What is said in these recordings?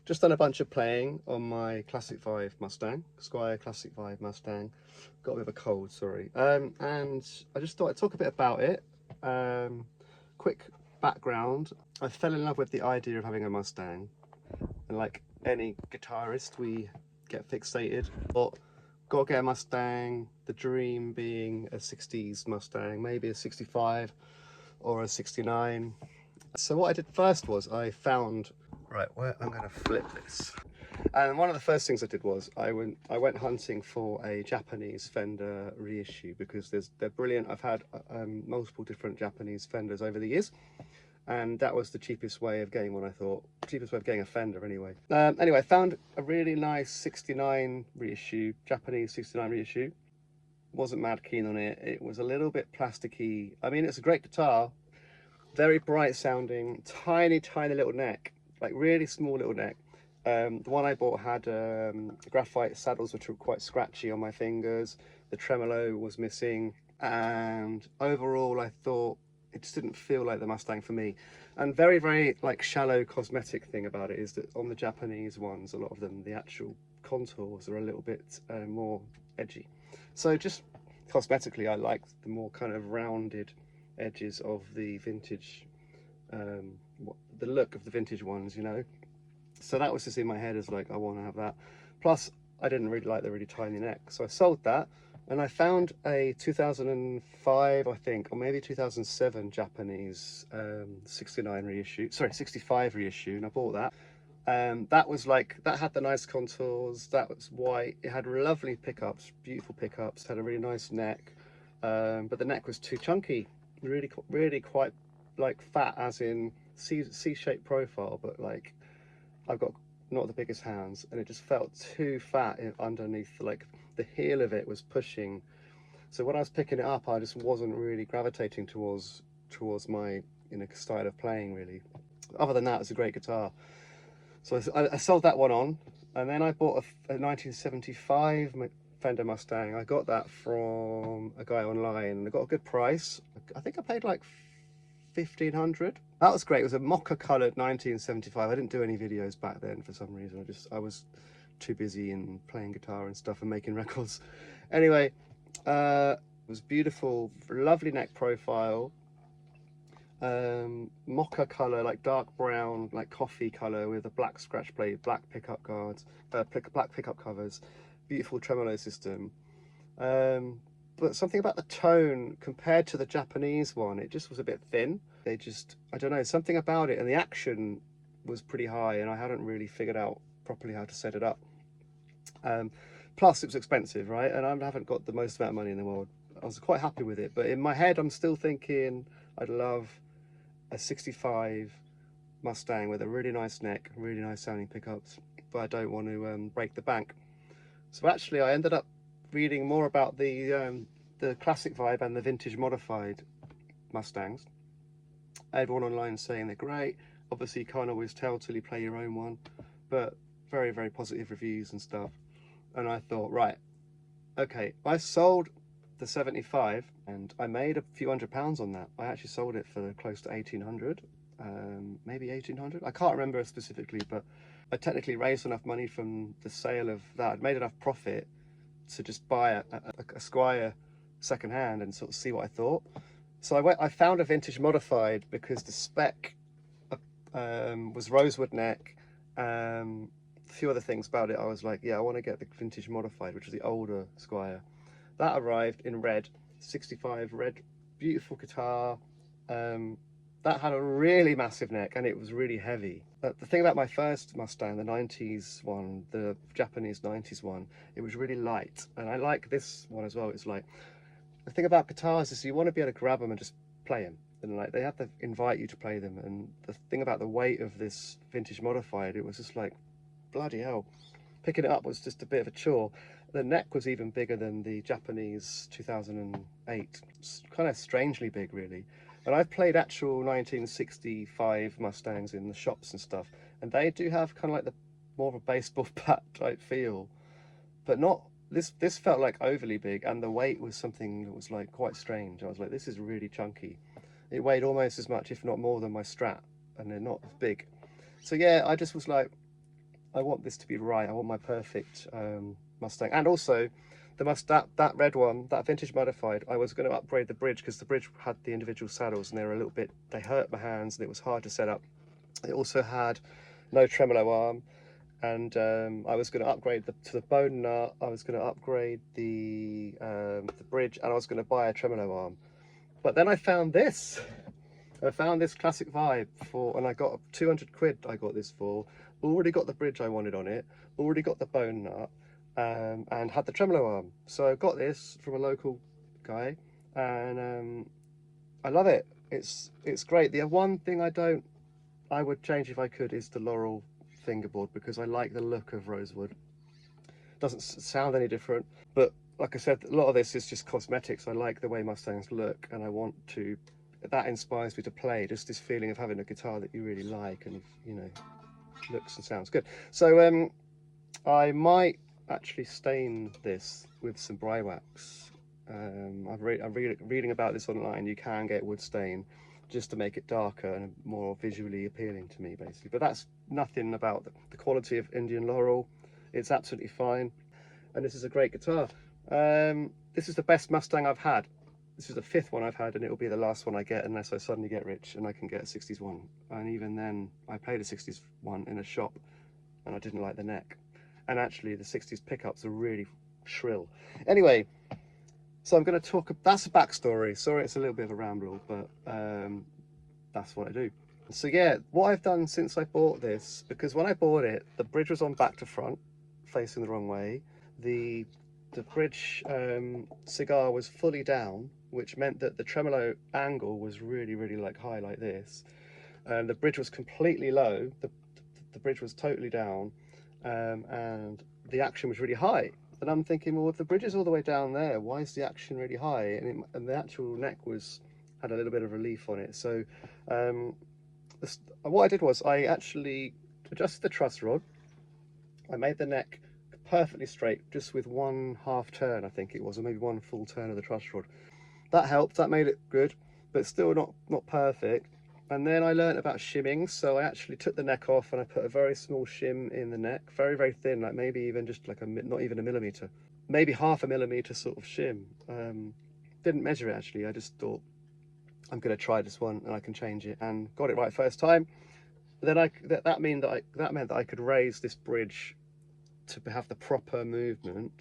Just done a bunch of playing on my Classic Vibe Mustang, Squier Classic Vibe Mustang. Got a bit of a cold, sorry. And I just thought I'd talk a bit about it. Quick background. I fell in love with the idea of having a Mustang. And like any guitarist, we get fixated. But gotta get a Mustang, the dream being a 60s Mustang, maybe a 65 or a 69. So what I did first was I found, right, where I'm going to flip this. And one of the first things I did was I went hunting for a Japanese Fender reissue because they're brilliant. I've had multiple different Japanese Fenders over the years, and that was the cheapest way of getting one, I thought. Cheapest way of getting a Fender anyway. Anyway, I found a really nice 69 reissue, Japanese 69 reissue. Wasn't mad keen on it. It was a little bit plasticky. I mean, it's a great guitar, very bright sounding, tiny little neck, like really small little neck. The one I bought had graphite saddles which were quite scratchy on my fingers. The tremolo was missing, and overall I thought it just didn't feel like the Mustang for me. And very like shallow cosmetic thing about it is that on the Japanese ones, a lot of them, the actual contours are a little bit more edgy. So just cosmetically, I like the more kind of rounded edges of the vintage, the look of the vintage ones, you know. So that was just in my head as like, I want to have that. Plus, I didn't really like the really tiny neck, so I sold that, and I found a 2005, I think, or maybe 2007 Japanese 69 reissue, sorry, 65 reissue, and I bought that. That was like, that had the nice contours, that was white, it had lovely pickups, beautiful pickups, had a really nice neck, but the neck was too chunky, really quite like fat, as in C-shaped profile, but like I've got not the biggest hands, and it just felt too fat underneath. Like the heel of it was pushing, so when I was picking it up, I just wasn't really gravitating towards my, you know, style of playing really. Other than that, it's a great guitar. So I sold that one on, and then I bought a 1975 Fender Mustang. I got that from a guy online, and I got a good price. I think I paid like 1,500. That was great. It was a mocha coloured 1975. I didn't do any videos back then for some reason. I was too busy in playing guitar and stuff and making records. Anyway, it was beautiful, lovely neck profile, mocha colour, like dark brown, like coffee colour with a black scratch plate, black pickup guards, black pickup covers, beautiful tremolo system. But something about the tone compared to the Japanese one, it just was a bit thin. They just, I don't know, something about it, and the action was pretty high, and I hadn't really figured out properly how to set it up. Plus it was expensive, right? And I haven't got the most amount of money in the world. I was quite happy with it, but in my head I'm still thinking I'd love a 65 Mustang with a really nice neck, really nice sounding pickups, but I don't want to break the bank. So actually I ended up reading more about the Classic Vibe and the vintage modified Mustangs. Everyone online saying they're great. Obviously you can't always tell till you play your own one, but very positive reviews and stuff. And I thought, right, okay, I sold the 75 and I made a few £100 on that. I actually sold it for close to 1,800, maybe 1,800. I can't remember specifically, but I technically raised enough money from the sale of that. I'd made enough profit to just buy a Squier second hand and sort of see what I thought. So I found a vintage modified because the spec was rosewood neck. A few other things about it, I was like, yeah, I want to get the vintage modified, which is the older Squier. That arrived in red, 65 red, beautiful guitar. That had a really massive neck and it was really heavy. But the thing about my first Mustang, the 90s one, the Japanese 90s one, it was really light. And I like this one as well. It's like, the thing about guitars is you want to be able to grab them and just play them. And like they have to invite you to play them. And the thing about the weight of this vintage modified, it was just like, bloody hell. Picking it up was just a bit of a chore. The neck was even bigger than the Japanese 2008. It's kind of strangely big, really. And I've played actual 1965 Mustangs in the shops and stuff, and they do have kind of like the more of a baseball bat type feel, but not this. This felt like overly big, and the weight was something that was like quite strange. I was like, this is really chunky. It weighed almost as much, if not more, than my Strat, and they're not as big. So yeah, I just was like, I want this to be right. I want my perfect Mustang. And also that red one, that vintage modified, I was going to upgrade the bridge because the bridge had the individual saddles and they were a little bit, they hurt my hands and it was hard to set up. It also had no tremolo arm, and I was going to upgrade to the bone nut. I was going to upgrade the bridge, and I was going to buy a tremolo arm. But then I found this. I found this Classic Vibe and I got 200 quid. I got this for. Already got the bridge I wanted on it. Already got the bone nut, and had the tremolo arm. So I got this from a local guy, and I love it. It's great. The one thing I would change if I could is the laurel fingerboard, because I like the look of rosewood. Doesn't sound any different, but like I said, a lot of this is just cosmetics. I like the way Mustangs look, and I want to, that inspires me to play, just this feeling of having a guitar that you really like and, you know, looks and sounds good. So I might actually stain this with some bry wax. I'm reading about this online. You can get wood stain just to make it darker and more visually appealing to me, basically. But that's nothing about the quality of Indian laurel. It's absolutely fine, and this is a great guitar. This is the best Mustang I've had. This is the 5th one I've had, and it'll be the last one I get unless I suddenly get rich and I can get a 60s one. And even then, I played a 60s one in a shop and I didn't like the neck. And actually the 60s pickups are really shrill. Anyway, so I'm going to talk, that's a backstory. Sorry, it's a little bit of a ramble, but that's what I do. So yeah, what I've done since I bought this, because when I bought it, the bridge was on back to front, facing the wrong way. The bridge cigar was fully down, which meant that the tremolo angle was really, really like high like this. And the bridge was completely low. The bridge was totally down, and the action was really high. And I'm thinking, well, if the bridge is all the way down there, why is the action really high? And the actual neck had a little bit of relief on it. So what I did was I actually adjusted the truss rod. I made the neck perfectly straight, just with 1/2 turn, I think it was, or maybe 1 full turn of the truss rod. That helped, that made it good, but still not perfect. And then I learned about shimming, so I actually took the neck off and I put a very small shim in the neck, very, very thin, like maybe even just like not even a millimetre, maybe 1/2 millimetre sort of shim. Didn't measure it actually, I just thought I'm going to try this one and I can change it, and got it right first time. Then that meant that I could raise this bridge to have the proper movement,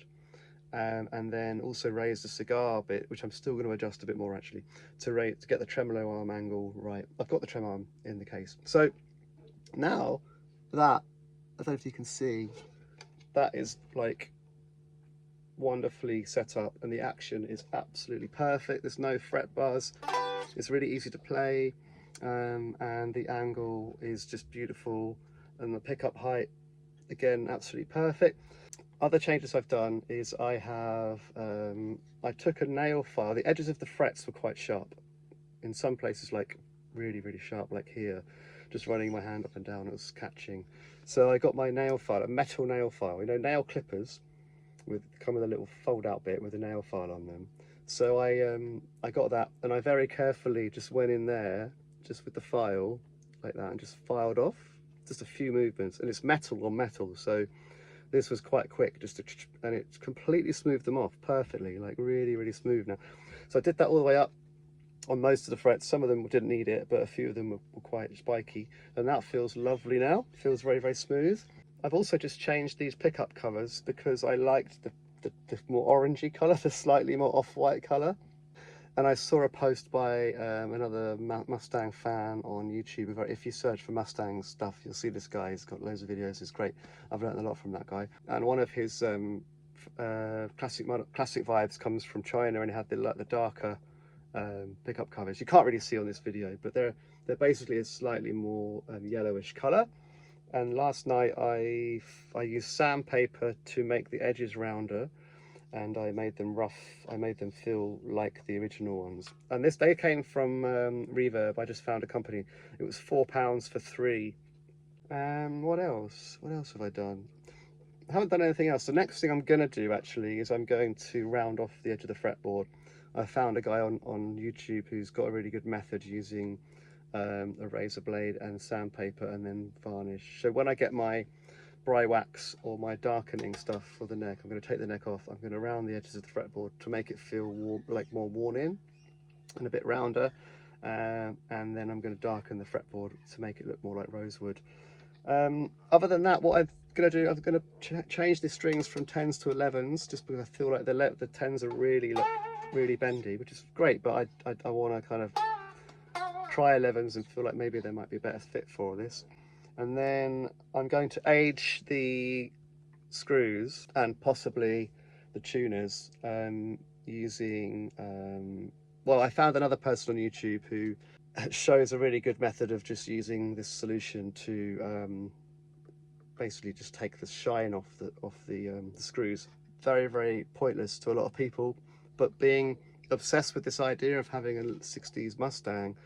and then also raise the cigar bit, which I'm still going to adjust a bit more actually, to get the tremolo arm angle right. I've got the trem arm in the case. So now that, I don't know if you can see, that is like wonderfully set up and the action is absolutely perfect. There's no fret buzz. It's really easy to play, and the angle is just beautiful, and the pickup height, again, absolutely perfect. Other changes I've done is I took a nail file. The edges of the frets were quite sharp. In some places, like really, really sharp, like here. Just running my hand up and down, it was catching. So I got my nail file, a metal nail file. You know, nail clippers come with a little fold-out bit with a nail file on them. So I got that, and I very carefully just went in there, just with the file, like that, and just filed off. Just a few movements, and it's metal on metal, so this was quite quick, and it completely smoothed them off perfectly, like really, really smooth now. So I did that all the way up on most of the frets. Some of them didn't need it, but a few of them were quite spiky, and that feels lovely now. It feels very, very smooth. I've also just changed these pickup covers because I liked the more orangey colour, the slightly more off-white colour. And I saw a post by another Mustang fan on YouTube. If you search for Mustang stuff, you'll see this guy. He's got loads of videos. It's great. I've learned a lot from that guy. And one of his classic vibes comes from China, and it had the darker pickup covers. You can't really see on this video, but they're basically a slightly more yellowish colour. And last night I used sandpaper to make the edges rounder, and I made them rough. I made them feel like the original ones. And they came from Reverb. I just found a company. It was £4 for 3. What else? What else have I done? I haven't done anything else. The next thing I'm going to do actually is I'm going to round off the edge of the fretboard. I found a guy on YouTube who's got a really good method using a razor blade and sandpaper and then varnish. So when I get my bry wax or my darkening stuff for the neck. I'm going to take the neck off. I'm going to round the edges of the fretboard to make it feel warm, like more worn in and a bit rounder. And then I'm going to darken the fretboard to make it look more like rosewood. Other than that, what I'm going to do, I'm going to change the strings from 10s to 11s, just because I feel like the 10s are really bendy, which is great, but I want to kind of try 11s and feel like maybe there might be a better fit for this. And then I'm going to age the screws and possibly the tuners using, well, I found another person on YouTube who shows a really good method of just using this solution to basically just take the shine off the screws. Very pointless to a lot of people, but being obsessed with this idea of having a 60s Mustang,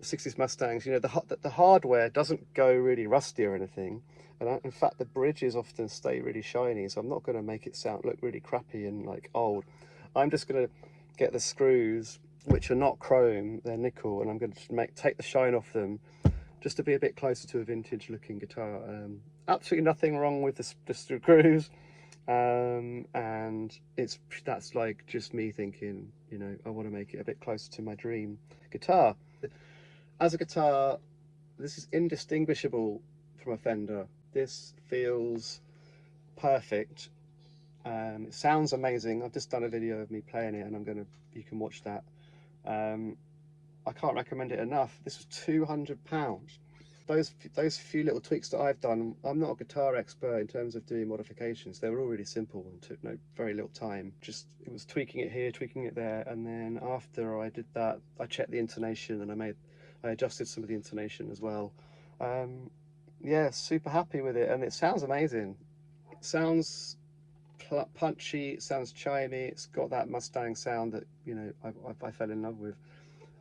60s Mustangs, you know, the hardware doesn't go really rusty or anything, and in fact the bridges often stay really shiny, so I'm not going to make it look really crappy and like old. I'm just going to get the screws, which are not chrome, they're nickel, and I'm going to take the shine off them just to be a bit closer to a vintage looking guitar. Absolutely nothing wrong with the screws, and that's like just me thinking, you know, I want to make it a bit closer to my dream guitar. As a guitar, this is indistinguishable from a Fender. This feels perfect. It sounds amazing. I've just done a video of me playing it, and you can watch that. I can't recommend it enough. This was £200. Those few little tweaks that I've done, I'm not a guitar expert in terms of doing modifications. They were all really simple and took very little time. It was tweaking it here, tweaking it there, and then after I did that, I checked the intonation and I adjusted some of the intonation as well. Yeah, super happy with it, and it sounds amazing. It sounds punchy, it sounds chimey, it's got that Mustang sound that, you know, I fell in love with.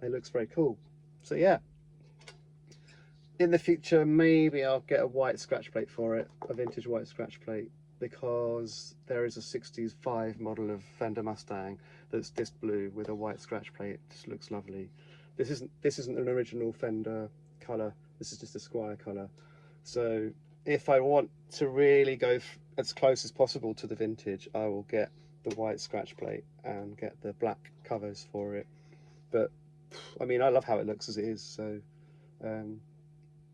It looks very cool. So yeah, in the future maybe I'll get a white scratch plate for it, a vintage white scratch plate, because there is a 60s 5 model of Fender Mustang that's this blue with a white scratch plate. It just looks lovely. This isn't an original Fender colour, this is just a Squier colour. So if I want to really go as close as possible to the vintage, I will get the white scratch plate and get the black covers for it. But I mean, I love how it looks as it is. So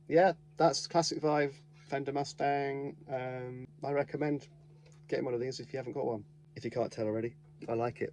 yeah, that's Classic Vibe Fender Mustang. I recommend getting one of these if you haven't got one. If you can't tell already, I like it.